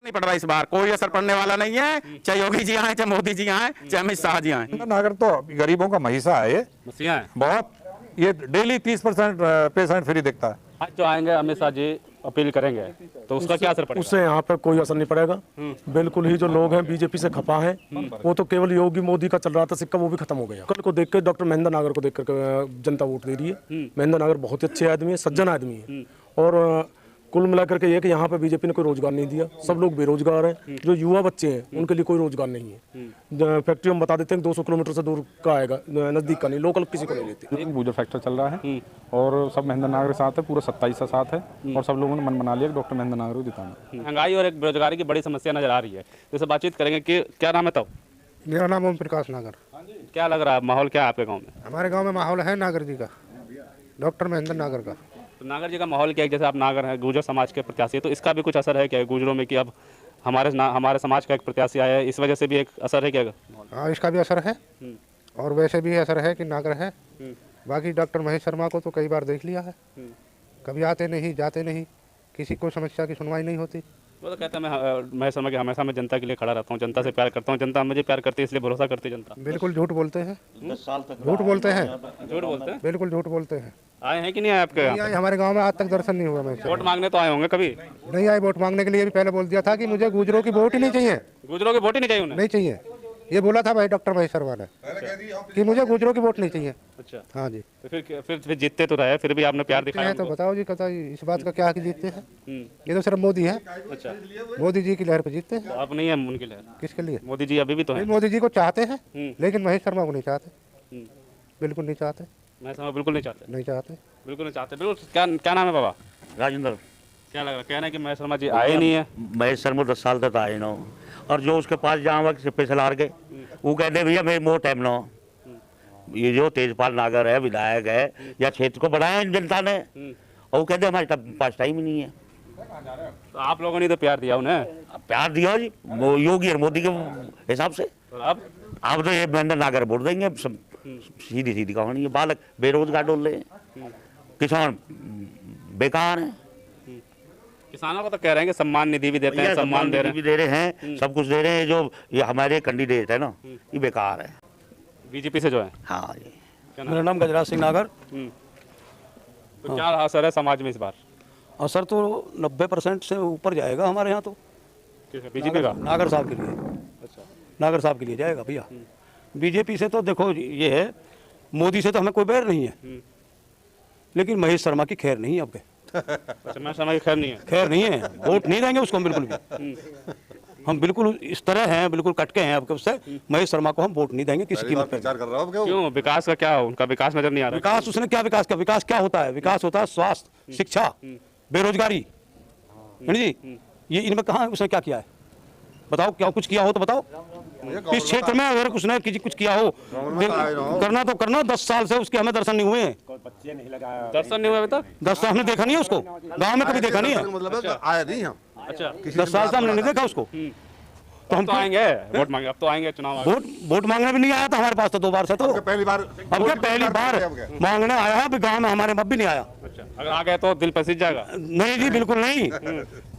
नहीं पड़ रहा इस बार, कोई असर पड़ने वाला नहीं है, चाहे योगी जी आए, चाहे मोदी जी आए, चाहे अमित शाह जी आए। नागर तो गरीबों का महिषा है, ये मसीहा है। बहुत, ये डेली 30% पेशेंट फ्री दिखता है। आज जो आएंगे अमित शाह जी अपील करेंगे तो उसका क्या असर पड़ेगा? उससे यहाँ पे कोई असर नहीं पड़ेगा। बिल्कुल ही जो लोग हैं बीजेपी से खपा हैं, वो तो केवल योगी मोदी का चल रहा था सिक्का, वो भी खत्म हो गया। कल को देख के डॉक्टर महेंद्र नागर को देख कर जनता वोट दे रही है। महेंद्र नागर बहुत अच्छे आदमी है, सज्जन आदमी है। और कुल मिलाकर के ये कि यहाँ पे बीजेपी ने कोई रोजगार नहीं दिया, सब लोग बेरोजगार हैं। जो युवा बच्चे हैं उनके लिए कोई रोजगार नहीं है। फैक्ट्री हम बता देते हैं 200 किलोमीटर से दूर का आएगा, नजदीक का नहीं, लोकल किसी को नहीं लेते। गुजर फैक्टर चल रहा है और सब महेंद्र नागर के साथ है, पूरा 27 का साथ है और सब लोगों ने मन बना लिया कि डॉक्टर महेंद्र नागर को जिताना। महंगाई और एक बेरोजगारी की बड़ी समस्या नजर आ रही है, तो इससे बातचीत करेंगे कि क्या नाम है तब? मेरा नाम ओम प्रकाश नागर। क्या लग रहा है माहौल क्या है आपके गाँव में? हमारे गांव में माहौल है नागर जी का, डॉक्टर महेंद्र नागर का। तो नागर जी का माहौल क्या है? जैसे आप नागर हैं, गुर्जर समाज के प्रत्याशी, तो इसका भी कुछ असर है क्या गुर्जरों में कि अब हमारे समाज का एक प्रत्याशी आया है, इस वजह से भी एक असर है क्या? हाँ, इसका भी असर है और वैसे भी असर है कि नागर है। बाकी डॉक्टर महेश शर्मा को तो कई बार देख लिया है, कभी आते नहीं जाते नहीं, किसी को समस्या की सुनवाई नहीं होती। वो तो कहते हैं मैं शर्मा के हमेशा मैं जनता के लिए खड़ा रहता हूँ, जनता से प्यार करता हूँ, जनता मुझे प्यार करती है इसलिए भरोसा करती है जनता। बिल्कुल झूठ बोलते हैं, झूठ बोलते हैं, झूठ बोलते हैं। बिल्कुल झूठ बोलते हैं। आए हैं कि नहीं आए आपके यहाँ? नहीं आए, हमारे गांव में आज तक दर्शन नहीं हुआ। मैं वोट मांगने तो आए होंगे कभी? नहीं आए, वोट मांगने के लिए भी पहले बोल दिया था कि मुझे गुजरों की वोट ही नहीं चाहिए। गुजरों की वोट ही नहीं चाहिए उन्हें? नहीं चाहिए, ये बोला था भाई डॉक्टर महेश शर्मा ने कि मुझे गुजरों की वोट नहीं चाहिए। अच्छा, हाँ जी। तो फिर जीतते तो रहे, फिर भी आपने प्यार दिखाया तो बताओ जी, इस बात का क्या हक जीतते हैं? उनको। ये तो सिर्फ मोदी है, अच्छा, मोदी जी की लहर पे जीतते हैं। तो आप नहीं है उनके लिए? किसके लिए? मोदी जी अभी भी तो नहीं, हैं। मोदी जी को चाहते हैं लेकिन महेश शर्मा को नहीं चाहते, बिल्कुल नहीं चाहते। मैं समझ बिल्कुल नहीं चाहते, नहीं चाहते, बिल्कुल नहीं चाहते। बिल्कुल। क्या नाम है बाबा? राजेंद्र। क्या लग रहा है? कहना है कि महेश शर्मा जी आए नहीं है। महेश शर्मा 10 साल तक आए ना, और जो उसके पास जहाँ वक्त स्पेशल हार गए वो कहते भैया मेरे मोह टाइम ना। ये जो तेजपाल नागर है, विधायक है, या क्षेत्र को बढ़ाया जनता ने, और वो कहते हमारे पास टाइम ही नहीं है। तो आप लोगों ने तो प्यार दिया उन्हें। प्यार दिया जी योगी और मोदी के हिसाब से। तो अब तो ये महेंद्र नागर वोट देंगे, सब सीधी सीधी कहानी है। बालक बेरोजगार डोल रहे हैं, किसान बेकार हैं। किसानों को तो कह रहे हैं कि सम्मान निधि भी देते हैं, सम्मान दे रहे हैं, सब कुछ दे रहे हैं। जो ये हमारे कैंडिडेट है ना, ये बेकार है बीजेपी से जो है। हाँ, मेरा नाम गजराज सिंह नागर। तो क्या असर है समाज में इस बार? असर तो 90% से ऊपर जाएगा हमारे यहाँ तो बीजेपी का। नागर साहब के लिए। अच्छा, नागर साहब के लिए जाएगा भैया। बीजेपी से तो देखो ये है, मोदी से तो हमें कोई बैर नहीं है, लेकिन महेश शर्मा की खैर नहीं है अब के। अच्छा, महेश शर्मा की खैर नहीं है? खैर नहीं है, वोट नहीं देंगे उसको हम बिल्कुल भी। हम बिल्कुल इस तरह हैं, बिल्कुल कटके हैं अब उससे। महेश शर्मा को हम वोट नहीं देंगे किसी कीमत पे। क्यों? विकास का क्या? उनका विकास नजर नहीं आ रहा? विकास उसने क्या विकास किया? विकास क्या होता है? विकास होता है स्वास्थ्य, शिक्षा, बेरोजगारी, है जी। ये इनमें कहाँ उसने क्या किया है? बताओ, क्या कुछ किया हो तो बताओ। इस क्षेत्र में अगर उसने कुछ किया हो, करना तो करना। 10 साल से उसके हमें दर्शन नहीं हुए। दर्शन नहीं हुआ अभी तक? 10 साल हमने देखा नहीं है उसको, गांव में कभी देखा नहीं है। आया नहीं हम। अच्छा, 10 साल से हमने नहीं देखा उसको। तो हम तो आएंगे वोट मांगे, अब तो आएंगे चुनाव। वोट मांगने भी नहीं आया था हमारे पास तो 2 बार से। तो पहली बार, अब क्या पहली बार मांगने आया है? अभी गाँव में हमारे अब भी नहीं आया। अच्छा, अगर आ गए तो दिल पसीज जाएगा? नहीं जी, बिल्कुल नहीं।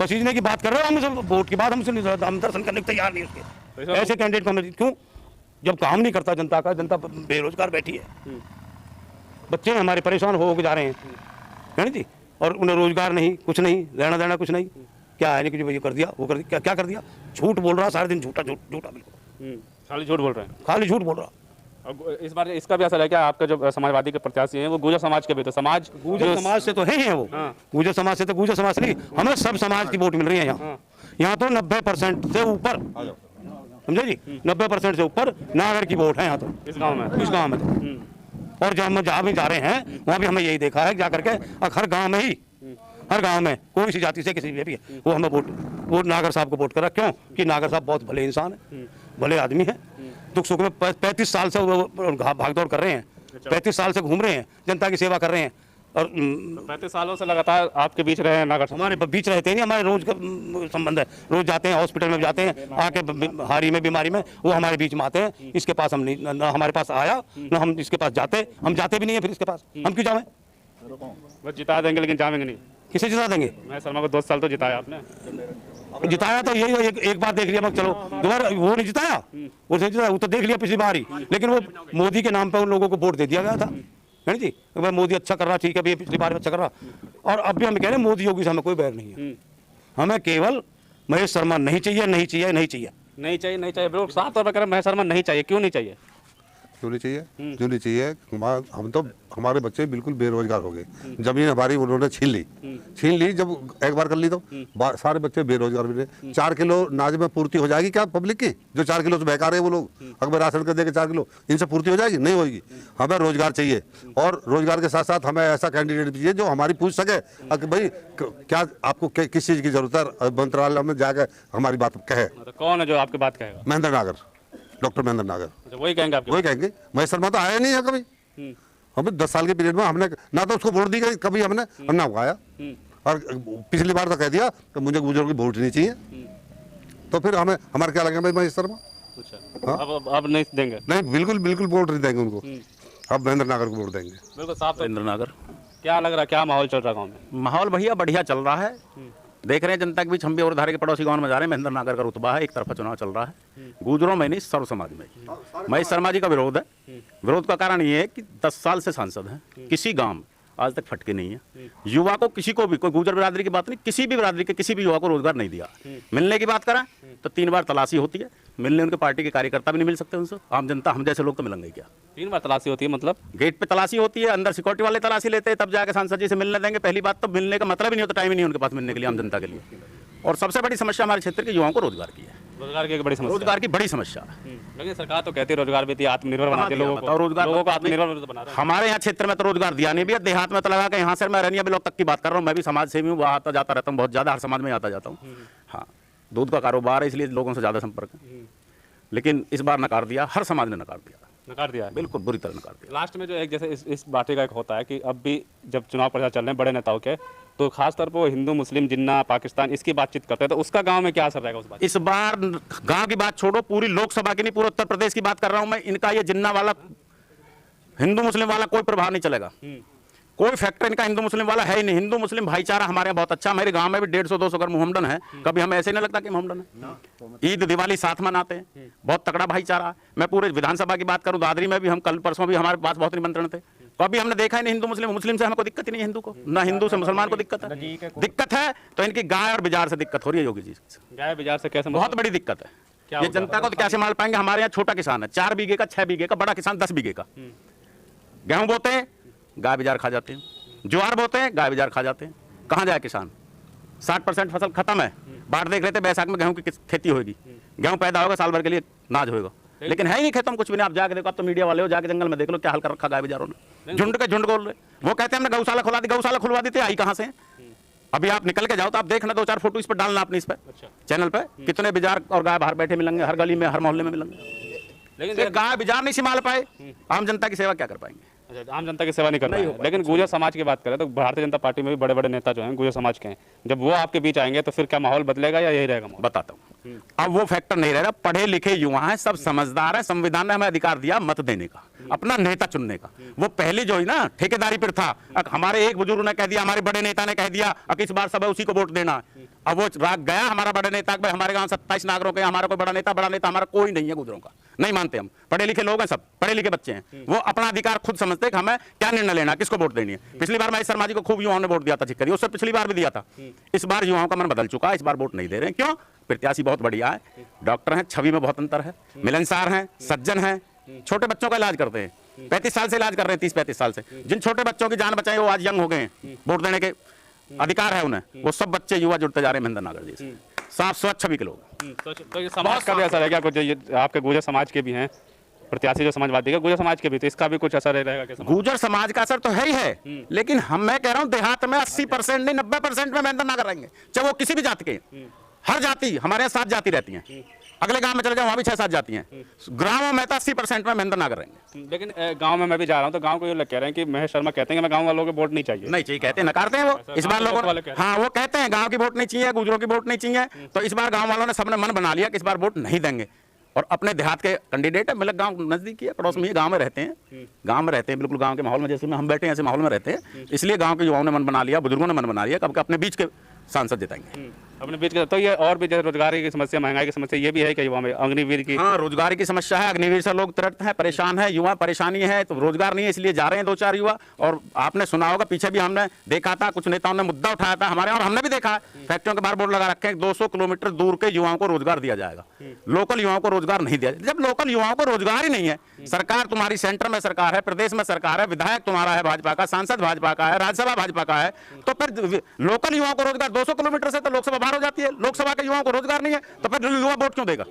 पसीजने की बात कर रहे हो हम? वोट की बात हम दर्शन करने को तैयार नहीं उसके। ऐसे कैंडिडेट को हमें क्यों? जब काम नहीं करता जनता का, जनता बेरोजगार बैठी है, बच्चे हमारे परेशान हो जा रहे हैं, है ना जी। और उन्हें रोजगार नहीं, कुछ नहीं, लेना देना कुछ नहीं। क्या है नहीं कि ये कर दिया, वो कर दिया, क्या कर दिया? झूठ बोल रहा सारे दिन, झूठा बिल्कुल, खाली झूठ बोल रहे हैं, खाली झूठ बोल रहा। अब इस बार इसका भी असर है क्या? आपका जो समाजवादी के प्रत्याशी हैं वो गुर्जर समाज के भी, तो गुर्जर समाज से तो है वो। गुर्जर समाज से तो गुर्जर समाज नहीं, हमें सब समाज की वोट मिल रही है यहाँ। यहाँ तो 90% से ऊपर, समझे जी, 90% से ऊपर नागर की वोट है यहाँ तो, इस गाँव में तो। और जब हम जहाँ भी जा रहे हैं वहाँ भी हमें यही देखा है जा करके, हर गाँव में ही, हर गांव में कोई सी जाति से किसी भी है, वो हमें वोट नागर साहब को वोट करा। क्यों? कि नागर साहब बहुत भले इंसान है, भले आदमी है। दुख सुख में 35 साल से वो भागदौड़ कर रहे हैं, 35 साल से घूम रहे हैं, जनता की सेवा कर रहे हैं। और 35 सालों से लगातार आपके बीच रहे हैं नागर साहब? हमारे बीच रहते नहीं, हमारे रोज का संबंध है। रोज जाते हैं हॉस्पिटल में, जाते हैं आके हारी में, बीमारी में, वो हमारे बीच में आते हैं। इसके पास हम नहीं, ना हमारे पास आया, ना हम इसके पास जाते। हम जाते भी नहीं है, फिर इसके पास हम क्यों जाएं? बस जिता देंगे लेकिन जाएंगे नहीं। किसे जिता देंगे? मैं शर्मा को 2 साल तो जिताया आपने। जिताया तो यही एक बार देख लिया, मैं चलो दोबारा वो नहीं जिताया, वो नहीं जिताया, वो तो देख लिया पिछली बार ही, लेकिन वो मोदी के नाम पे उन लोगों को वोट दे दिया गया था, है ना जी। भाई मोदी अच्छा कर रहा, ठीक है, अभी पिछली बार में अच्छा कर रहा, और अब भी हम कह रहे हैं मोदी योगी से हमें कोई बैर नहीं है, हमें केवल महेश शर्मा नहीं चाहिए, नहीं चाहिए, नहीं चाहिए, नहीं चाहिए, नहीं चाहिए। बिल्कुल साफ तौर पर कह रहे हैं महेश शर्मा नहीं चाहिए। क्यों नहीं चाहिए? क्यों नहीं चाहिए? क्यों नहीं चाहिए? हम तो हमारे बच्चे बिल्कुल बेरोजगार हो गए, जमीन हमारी उन्होंने छीन ली, जब एक बार कर ली तो सारे बच्चे बेरोजगार मिले। 4 किलो नाज में पूर्ति हो जाएगी क्या पब्लिक की? जो 4 किलो से बेकार है वो लोग, अगर राशन कर देंगे 4 किलो, इनसे पूर्ति हो जाएगी? नहीं होगी। हमें रोजगार चाहिए, और रोजगार के साथ साथ हमें ऐसा कैंडिडेट चाहिए जो हमारी पूछ सके कि भाई क्या आपको किस चीज़ की जरूरत है, मंत्रालय में जाकर हमारी बात कहे। कौन है जो आपकी बात कहेगा? महेंद्र नागर, डॉक्टर महेंद्र नागर, वही कहेंगे आपके? वही कहेंगे। महेश शर्मा तो आया नहीं है कभी, हमें 10 साल के पीरियड में हमने ना तो उसको वोट दी गई कभी हमने, और ना उगाया, और पिछली बार तो कह दिया कि मुझे गुजरों की वोट नहीं चाहिए, तो फिर हमें हमारे क्या लगेगा भाई महेश शर्मा? अच्छा, अब नहीं देंगे? नहीं, बिल्कुल बिल्कुल वोट नहीं देंगे उनको, अब महेंद्र नागर को वोट देंगे। बिल्कुल साफ। महेंद्र नागर। क्या लग रहा है, क्या माहौल चल रहा है गाँव में? माहौल भैया बढ़िया चल रहा है, देख रहे हैं जनता के बीच हम भी और धारे के पड़ोसी गांव में जा रहे हैं। महेंद्र नागर का रुतबा है, एक तरफा चुनाव चल रहा है, गुजरों में नहीं सर्व समाज में। महेश शर्मा जी का विरोध है, विरोध का कारण ये है कि 10 साल से सांसद हैं, किसी गांव में आज तक फटके नहीं है। युवा को किसी को भी, कोई गुजर बिरादरी की बात नहीं, किसी भी बिरादरी के किसी भी युवा को रोजगार नहीं दिया। मिलने की बात करें तो 3 बार तलाशी होती है, मिलने उनके पार्टी के कार्यकर्ता भी नहीं मिल सकते उनसे, आम जनता हम जैसे लोग तो मिलेंगे क्या? 3 बार तलाशी होती है? मतलब गेट पे तलाशी होती है, अंदर सिक्योरिटी वाले तलाशी लेते हैं, तब जाकर सांसद जी से मिलने देंगे। पहली बात तो मिलने का मतलब ही नहीं होता, टाइम ही नहीं उनके पास मिलने के लिए, आम जनता के लिए। और सबसे बड़ी समस्या हमारे क्षेत्र के युवाओं को रोजगार की है, रोजगार की एक बड़ी समस्या, रोजगार की बड़ी समस्या है। लेकिन सरकार तो कहती है रोजगार भी दिया, आत्मनिर्भर बनाती है लोगों को, रोजगार को आत्मनिर्भर बना रहा है। हमारे यहाँ क्षेत्र में तो रोजगार दिया नहीं भैया, देहात में तो लगा के यहाँ से मैं रनिया ब्लॉक तक की बात कर रहा हूँ, मैं भी समाज सेवी हूँ, आता जाता रहता हूँ, बहुत ज़्यादा हर समाज में आता जाता हूँ। हाँ, दूध का कारोबार है, इसलिए लोगों से ज़्यादा संपर्क है, लेकिन इस बार नकार दिया, हर समाज ने नकार दिया, बिल्कुल बुरी तरह नकार दिया। लास्ट में जो एक जैसे इस बाटे का एक होता है कि अब भी जब चुनाव प्रचार चल रहे हैं बड़े नेताओं के, तो खासतौर पर हिंदू मुस्लिम जिन्ना पाकिस्तान इसकी बातचीत करते हैं, तो उसका गांव में क्या असर रहेगा उस बात? इस बार गांव की बात छोड़ो, पूरी लोकसभा की नहीं, पूरे उत्तर प्रदेश की बात कर रहा हूं मैं। इनका ये जिन्ना वाला हिंदू मुस्लिम वाला कोई प्रभाव नहीं चलेगा, कोई फैक्टर इनका हिंदू मुस्लिम वाला है ही नहीं। हिंदू मुस्लिम भाईचारा हमारे यहाँ बहुत अच्छा, मेरे गांव में भी 150-200 घर मोहम्मदन है, कभी हमें ऐसे नहीं लगता कि मोहम्मदन है। ईद दिवाली साथ मनाते हैं, बहुत तगड़ा भाईचारा। मैं पूरे विधानसभा की बात करूं, दादरी में भी हम कल परसों भी हमारे पास बहुत निमंत्रण थे, कभी हमने देखा ही नहीं हिंदू मुस्लिम, मुस्लिम से हमको दिक्कत ही नहीं, हिंदू को ना, हिंदू से मुसलमान को दिक्कत है तो इनकी गाय और बाजार से दिक्कत हो रही है योगी जी। गाय बाजार से कैसे? बहुत बड़ी दिक्कत है, ये जनता को तो कैसे माल पाएंगे? हमारे यहाँ छोटा किसान है, 4 बीघे का, 6 बीघे का, बड़ा किसान 10 बीघे का। गेहूं बोते हैं, गाय बाजार खा जाते हैं, ज्वार बोते हैं, गाय बाजार खा जाते हैं, कहाँ जाए किसान? 60% फसल खत्म है, बाढ़ देख रहे थे, बैसाख में गेहूं की खेती होगी, गेहूं पैदा होगा, साल भर के लिए नाज होगा, लेकिन है ही नहीं खेतों में कुछ भी नहीं। आप जाके देखो, आप तो मीडिया वाले हो, जाके जंगल में देख लो क्या हाल कर रखा गाय बाजारों ने, झुंड के झुंड बोल रहे। वो कहते हैं हमने गौशाला खुला दी, गौशाला खुलवा दी थी, आई कहाँ से? अभी आप निकल के जाओ तो आप देखना, 2-4 फोटो इस पर डालना अपने इस पर चैनल पे, कितने बाजार और गाय बाहर बैठे मिलेंगे, हर गली में, हर मोहल्ले में मिलेंगे। लेकिन गाय बाजार नहीं संभाल पाए, आम जनता की सेवा क्या कर पाएंगे? अच्छा, आम जनता की सेवा नहीं कर रहे हैं। लेकिन गुर्जर समाज की बात करें तो भारतीय जनता पार्टी में भी बड़े बड़े नेता जो हैं गुर्जर समाज के हैं, जब वो आपके बीच आएंगे तो फिर क्या माहौल बदलेगा या यही रहेगा? बताता हूँ, अब वो फैक्टर नहीं रहेगा। पढ़े लिखे युवा हैं, सब समझदार है, संविधान ने हमें अधिकार दिया मत देने का, अपना नेता चुनने का। वो पहले जो है ना ठेकेदारी पर था, हमारे एक बुजुर्ग ने कह दिया, हमारे बड़े नेता ने कह दिया कि इस बार सब उसी को वोट देना। अब वो राग गया हमारा बड़े नेता, भाई हमारे गांव 27 नागरों के, हमारा कोई बड़ा नेता हमारा कोई नहीं है गुजरों का, नहीं मानते हम। पढ़े लिखे लोग हैं, सब पढ़े लिखे बच्चे हैं, वो अपना अधिकार खुद समझते हैं कि हमें क्या निर्णय लेना, किसको वोट देनी है। पिछली बार महेश शर्मा जी को खूब युवाओं ने वोट दिया था, चिक्करी, उससे पिछली बार भी दिया था। इस बार युवाओं का मन बदल चुका है, इस बार वोट नहीं दे रहे हैं। क्यों? प्रत्याशी बहुत बढ़िया है, डॉक्टर हैं, छवि में बहुत अंतर है, मिलनसार हैं, सज्जन हैं, छोटे बच्चों का इलाज करते हैं, 35 साल से इलाज कर रहे हैं, 30-35 साल से। जिन छोटे बच्चों की जान बचाई वो आज यंग हो गए हैं, वोट देने के अधिकार है उन्हें, वो सब बच्चे युवा जुड़ते जा रहे हैं महेंद्र नागर जी से, साफ स्वच्छ छवि के लोग। तो ये समाज का भी असर है क्या कुछ? ये आपके गुर्जर समाज के भी हैं प्रत्याशी जो समाजवादी का, गुर्जर समाज के भी, तो इसका भी कुछ असर रहेगा क्या? गुर्जर समाज का असर तो है ही है, लेकिन मैं कह रहा हूं देहात में 80% नहीं 90% में महेंद्र नागर रहेंगे, चाहे वो किसी भी जाति के। हर जाति, हमारे यहाँ 7 जाति रहती हैं, अगले गांव में चले जाओ वहां भी 6-7 जाति हैं, ग्रामों में तो 80% में महेंद्र नागर रहेंगे। लेकिन गांव में मैं भी जा रहा हूं तो गांव को ये लोग कह रहे हैं कि महेश शर्मा कहते हैं कि मैं गांव वालों को वोट नहीं चाहिए। नहीं चाहिए कहते हैं, नकारते हैं वो। इस बार लोगों ने, हाँ वो कहते हैं गांव की वोट नहीं चाहिए, गुजरों की वोट नहीं चाहिए, तो इस बार गांव वालों ने सबने मन बना लिया कि इस बार वोट नहीं देंगे। और अपने देहात के कैंडिडेट है, मतलब गांव नजदीक है, पड़ोस में ही गांव में रहते हैं, बिल्कुल गांव के माहौल में, जैसे में हम बैठे हैं ऐसे माहौल में रहते हैं, इसलिए गांव के युवाओं ने मन बना लिया, बुजुर्गों ने मन बना लिया कि अपने बीच के सांसद जिताएंगे। अपने बीच का तो ये और भी जैसे रोजगारी की समस्या, महंगाई की समस्या ये भी है कि युवा में अग्निवीर की। हाँ, रोजगार की समस्या है, अग्निवीर से लोग त्रस्त हैं, परेशान है, युवा परेशानी है, तो रोजगार नहीं है इसलिए जा रहे हैं 2-4 युवा। और आपने सुना होगा पीछे भी हमने देखा था, कुछ नेताओं ने मुद्दा उठाया था हमारे, और हमने भी देखा फैक्ट्रियों के बाहर बोर्ड लगा रखे हैं 200 किलोमीटर दूर के युवाओं को रोजगार दिया जाएगा, लोकल युवाओं को रोजगार नहीं दिया। जब लोकल युवाओं को रोजगार ही नहीं है, सरकार तुम्हारी सेंटर में सरकार है, प्रदेश में सरकार है, विधायक तुम्हारा है भाजपा का, सांसद भाजपा का है, राज्यसभा भाजपा का है, तो फिर लोकल युवाओं को रोजगार 200 किलोमीटर से तो लोकसभा बाहर हो जाती है, लोकसभा के युवाओं को रोजगार नहीं है, तो फिर युवा वोट क्यों देगा?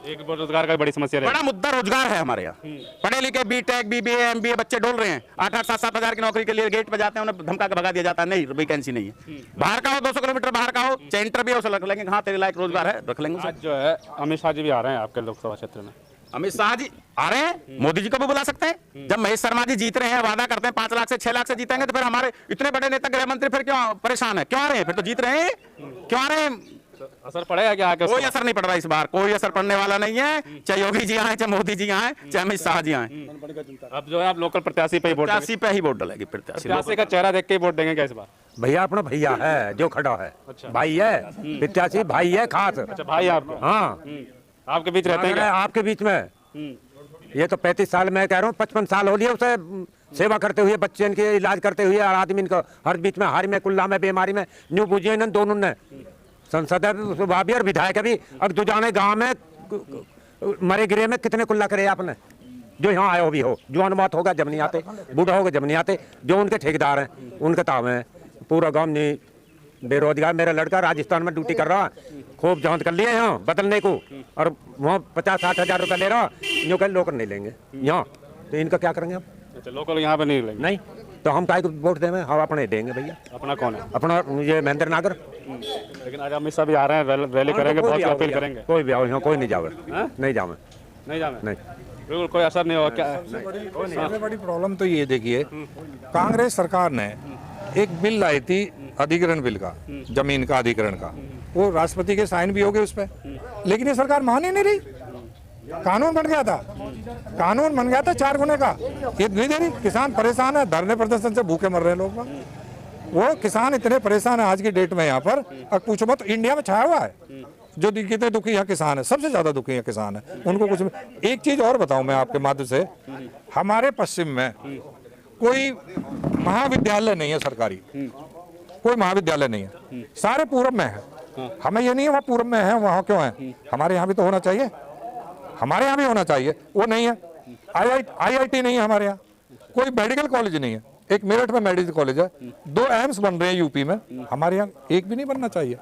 एक रोजगार का बड़ी समस्या है। बड़ा मुद्दा रोजगार है हमारे यहाँ। पढ़े लिखे बीटेक बीबीए एमबीए बच्चे डोल रहे हैं, 8-8 7-7 हजार की नौकरी के लिए गेट पे जाते हैं, उन्हें धमका के भगा दिया जाता है, नहीं वैकेंसी नहीं है। बाहर का हो, 200 किलोमीटर बाहर का हो, चाहे इंटरव्यू हो, रख लेंगे, हाँ तेरे लायक रोजगार है, रख लेंगे। आज जो है अमित शाह जी भी आ रहे हैं आपके लोकसभा क्षेत्र में। अमित शाह जी आ रहे हैं, मोदी जी को भी बुला सकते हैं। जब महेश शर्मा जी जीत रहे हैं, वादा करते हैं 5 लाख से 6 लाख से जीतेंगे, तो फिर हमारे इतने बड़े नेता गृह मंत्री फिर क्यों परेशान है, क्यों आ रहे हैं? फिर तो जीत रहे हैं, क्यों आ रहे हैं? असर पड़ेगा क्या आगे? कोई असर नहीं पड़ रहा इस बार, कोई असर पड़ने वाला नहीं है। चाहे योगी जी आए, चाहे मोदी जी आए, चाहे अमित शाह जी आए, अब जो है आप लोकल प्रत्याशी पे ही वोट प्रत्याशी पे ही वोट डालेगी। प्रत्याशी का चेहरा देख के ही वोट देंगे क्या इस बार? भैया अपना भैया है जो खड़ा है, भाई है, प्रत्याशी भाई है खास। अच्छा भाई आपके? हाँ, आपके बीच रहते हैं अगर क्या? आपके बीच में ये तो 35 साल मैं कह रहा हूँ, 55 साल हो लिया उसे सेवा करते हुए, बच्चे इनके इलाज करते हुए, और आदमी इनको हर बीच में, हारी में, कुल्ला में, बीमारी में न्यू पूछिए इन दोनों ने, संसद भी और विधायक भी। अब जो जाने गाँव में मरे गिरे में कितने कुल्ला करे आपने, जो यहाँ आए हो भी हो, जो अनुमत होगा जब नहीं आते, बूढ़ा होगा जब नहीं आते, जो उनके ठेकेदार हैं उनके ताव हैं, पूरा गाँव नहीं बेरोजगार। मेरा लड़का राजस्थान में ड्यूटी कर रहा है, खूब जांच कर लिए यहाँ बदलने को, और वहाँ 50-60 हजार रुपये ले रहा, जो कल लोकल नहीं लेंगे यहाँ, तो इनका क्या करेंगे हम? अच्छा लोकल यहाँ पे नहीं लेंगे? नहीं, तो हम काय को वोट देंगे? हम अपने देंगे भैया। अपना कौन है? अपना ये महेंद्र नागर। लेकिन आज अमित शाह भी आ रहे हैं, रैली करेंगे, बहुत अपील करेंगे। कोई भी आओ यहाँ, कोई नहीं जावे, नहीं जावे, नहीं जावे, नहीं, बिल्कुल कोई असर नहीं होगा क्या? सबसे बड़ी प्रॉब्लम तो ये देखिए, कांग्रेस सरकार ने एक बिल लाई थी अधिग्रहण बिल का, जमीन का अधिग्रहण का, वो राष्ट्रपति के साइन भी हो गए उस पर, लेकिन ये सरकार मान ही नहीं रही। कानून बन गया था, कानून बन गया था 4 गुने का, ये नहीं दे रही। किसान परेशान है, धरने प्रदर्शन से भूखे मर रहे हैं लोग। वो किसान इतने परेशान है आज की डेट में यहाँ पर, अब पूछो मत, इंडिया में छाया हुआ है। जो कितने दुखी है किसान है, सबसे ज्यादा दुखी है किसान है, उनको कुछ। एक चीज और बताऊं मैं आपके माध्यम से, हमारे पश्चिम में कोई महाविद्यालय नहीं है सरकारी, कोई महाविद्यालय नहीं है, सारे पूरब में है। हमें ये नहीं है वहाँ पूरब में है, वहाँ क्यों है? हमारे यहाँ भी तो होना चाहिए, हमारे यहाँ भी होना चाहिए, वो नहीं है। IIT नहीं है हमारे यहाँ, कोई मेडिकल कॉलेज नहीं है। एक मेरठ में मेडिकल कॉलेज है, 2 एम्स बन रहे हैं यूपी में, हमारे यहाँ एक भी नहीं बनना चाहिए।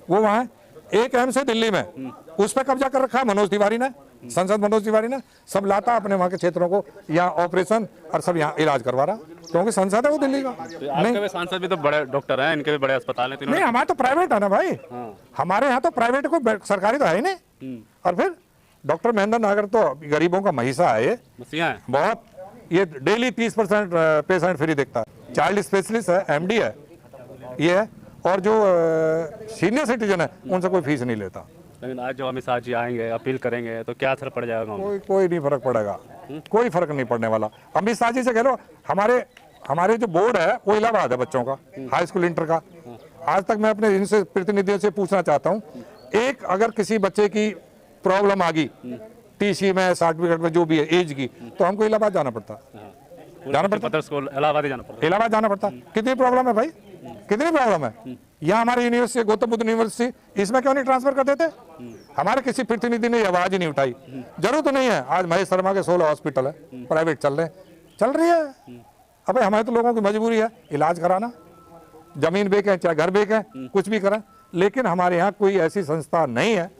वो वहाँ है, एक एम्स है दिल्ली में, उस पर कब्जा कर रखा है मनोज तिवारी ने, सांसद मनोज तिवारी ने, सब लाता अपने वहाँ के क्षेत्रों को, यहाँ ऑपरेशन और सब यहाँ इलाज करवा रहा, क्योंकि संसद है वो दिल्ली का। नहीं, सांसद भी तो बड़े डॉक्टर हैं, इनके भी बड़े अस्पताल हैं। नहीं, हमारे तो प्राइवेट है ना भाई, हमारे यहाँ तो प्राइवेट, कोई सरकारी तो है ही नहीं। और फिर डॉक्टर महेंद्र नागर तो गरीबों का महिषा है, ये बहुत, ये डेली 30% पेशेंट फ्री देखता है, चाइल्ड स्पेशलिस्ट है, MD है ये है, और जो सीनियर सिटीजन है उनसे कोई फीस नहीं लेता। लेकिन आज जो अमित शाह जी आएंगे, अपील करेंगे, तो क्या असर पड़ जाएगा? कोई नहीं फर्क पड़ेगा, कोई फर्क नहीं पड़ने वाला। अमित शाह जी से कह लो, हमारे जो बोर्ड है वो इलाहाबाद है बच्चों का, हाई स्कूल इंटर का। आज तक मैं अपने इनसे प्रतिनिधियों से पूछना चाहता हूँ, एक अगर किसी बच्चे की प्रॉब्लम आ गई TC में, सर्टिफिकेट में, जो भी है एज की, तो हमको इलाहाबाद जाना पड़ता, इलाहाबाद जाना पड़ता। कितनी प्रॉब्लम है भाई, कितनी प्रॉब्लम है। यहाँ हमारी यूनिवर्सिटी, गौतम बुद्ध यूनिवर्सिटी, इसमें क्यों नहीं ट्रांसफर कर देते? हमारे किसी प्रतिनिधि ने आवाज ही नहीं उठाई। जरूरत नहीं है, आज महेश शर्मा के 16 हॉस्पिटल है, प्राइवेट चल रही है। अब हमारे तो लोगों की मजबूरी है इलाज कराना, जमीन बेचें चाहे घर बेचें, कुछ भी करें, लेकिन हमारे यहाँ कोई ऐसी संस्था नहीं है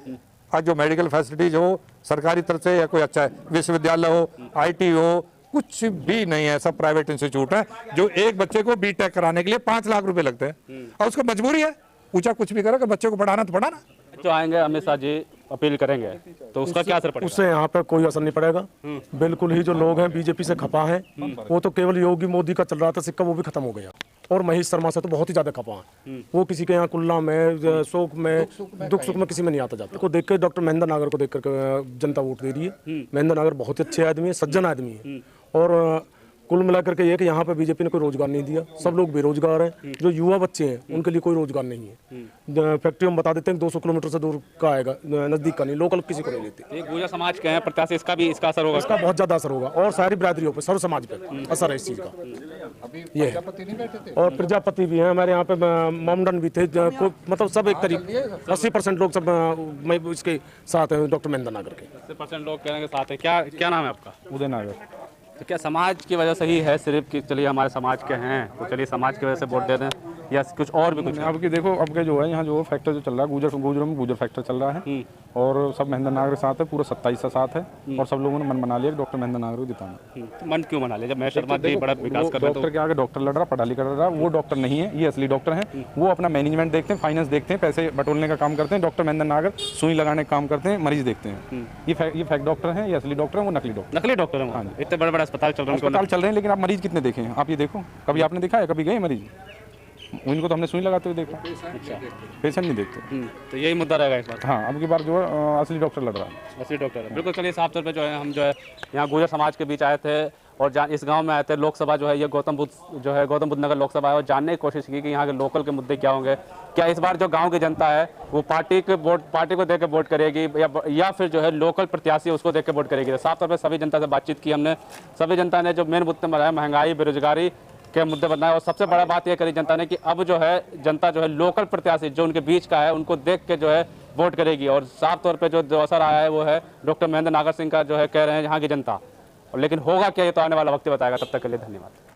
आज जो मेडिकल फैसिलिटीज हो सरकारी तरफ से, या कोई अच्छा विश्वविद्यालय हो, IT हो, कुछ भी नहीं है, सब प्राइवेट इंस्टीट्यूट है। जो एक बच्चे को BTech कराने के लिए 5 लाख रुपए लगते हैं, और उसको मजबूरी है, पूछा कुछ भी करे, बच्चे को पढ़ाना तो पढ़ाना। जो आएंगे अमित शाह जी अपील करेंगे, तो उसका क्या असर पड़ेगा? उससे यहाँ पे कोई असर नहीं पड़ेगा, बिल्कुल ही। जो लोग हैं बीजेपी से खपा हैं, वो तो केवल योगी मोदी का चल रहा था सिक्का, वो भी खत्म हो गया। और महेश शर्मा से तो बहुत ही ज्यादा खपा है, वो किसी के यहाँ कुल्ला में, शोक में, दुख सुख में किसी में नहीं आता जाता। को देख के डॉक्टर महेंद्र नागर को देख कर जनता वोट दे रही है। महेंद्र नागर बहुत अच्छे आदमी है, सज्जन आदमी है, और कुल मिलाकर के ये कि यहाँ पे बीजेपी ने कोई रोजगार नहीं दिया, सब लोग बेरोजगार हैं। जो युवा बच्चे हैं उनके लिए कोई रोजगार नहीं है। फैक्ट्री हम बता देते हैं 200 किलोमीटर से दूर का आएगा, नजदीक का नहीं, लोकल किसी को नहीं लेते। ये गुर्जर समाज के हैं प्रत्याशी, इसका भी इसका असर होगा? इसका बहुत ज्यादा असर होगा और सारी बिरादरियों पे, सर्व समाज पे असर है इस चीज का। ये है। और प्रजापति भी हैं हमारे यहाँ पे, मोमडन भी थे, मतलब सब एक तरीके 80% लोग सब इसके साथ हैं डॉक्टर महेंद्र नागर के। 80% लोग कहने के साथ है। क्या नाम है आपका? उदय नागर। तो क्या समाज की वजह से ही है सिर्फ कि चलिए हमारे समाज के हैं तो चलिए समाज की वजह से वोट दे दें, या कुछ और भी कुछ? अब की देखो, अब के जो है यहाँ जो फैक्टर जो चल रहा है, गुजरों में गुजर फैक्टर चल रहा है और सब महेंद्र नागर के साथ है, पूरा 27 का साथ है और सब लोगों ने मन बना लिया डॉक्टर महेंद्र नागर को जिताना। तो मन क्यों बना लिया जब महेश शर्मा जी बड़ा विकास कर रहे हैं? डॉक्टर के आगे डॉक्टर लड़ रहा, पढ़ा लिखा लड़ रहा, वो डॉक्टर नहीं है, ये असली डॉक्टर हैं। वो अपना मैनेजमेंट देखते हैं, फाइनेंस देखते हैं, पैसे बटोरने का काम करते हैं। डॉक्टर महेंद्र नागर सुई लगाने का काम करते हैं, मरीज देखते हैं। ये फैक्ट डॉक्टर हैं, ये असली डॉक्टर है, वो नकली डॉक्टर है। हाँ, इतने बड़े बड़े अस्पताल चल रहे हैं, चल रहे हैं, लेकिन आप मरीज कितने देखे हैं? आप ये देखो, कभी आपने देखा है? कभी गए मरीज? उनको तो हमने सुई लगाते हुए देखा। अच्छा, पेशेंट नहीं देखते। तो यही मुद्दा रहेगा इस बार। हाँ, अब की बार जो है असली डॉक्टर लड़ रहा है। असली डॉक्टर है, बिल्कुल। चलिए, साफ तौर पे जो है हम जो है यहाँ गुर्जर समाज के बीच आए थे और इस गांव में आए थे। लोकसभा जो है ये गौतम बुद्ध नगर लोकसभा है और जानने की कोशिश की कि यहाँ के लोकल के मुद्दे क्या होंगे। क्या इस बार जो गांव की जनता है वो पार्टी को देख के वोट करेगी या फिर जो है लोकल प्रत्याशी उसको देख के वोट करेगी? तो साफ तौर पर सभी जनता से बातचीत की हमने। सभी जनता ने जो मेन मुद्दे बनाया, महंगाई, बेरोजगारी के मुद्दे बनाए और सबसे बड़ा बात यह करी जनता ने कि अब जो है जनता जो है लोकल प्रत्याशी जो उनके बीच का है उनको देख के जो है वोट करेगी। और साफ तौर पे जो असर आया है वो है डॉक्टर महेंद्र नागर सिंह का, जो है कह रहे हैं यहाँ की जनता। और लेकिन होगा क्या ये तो आने वाला वक्त बताएगा। तब तक के लिए धन्यवाद।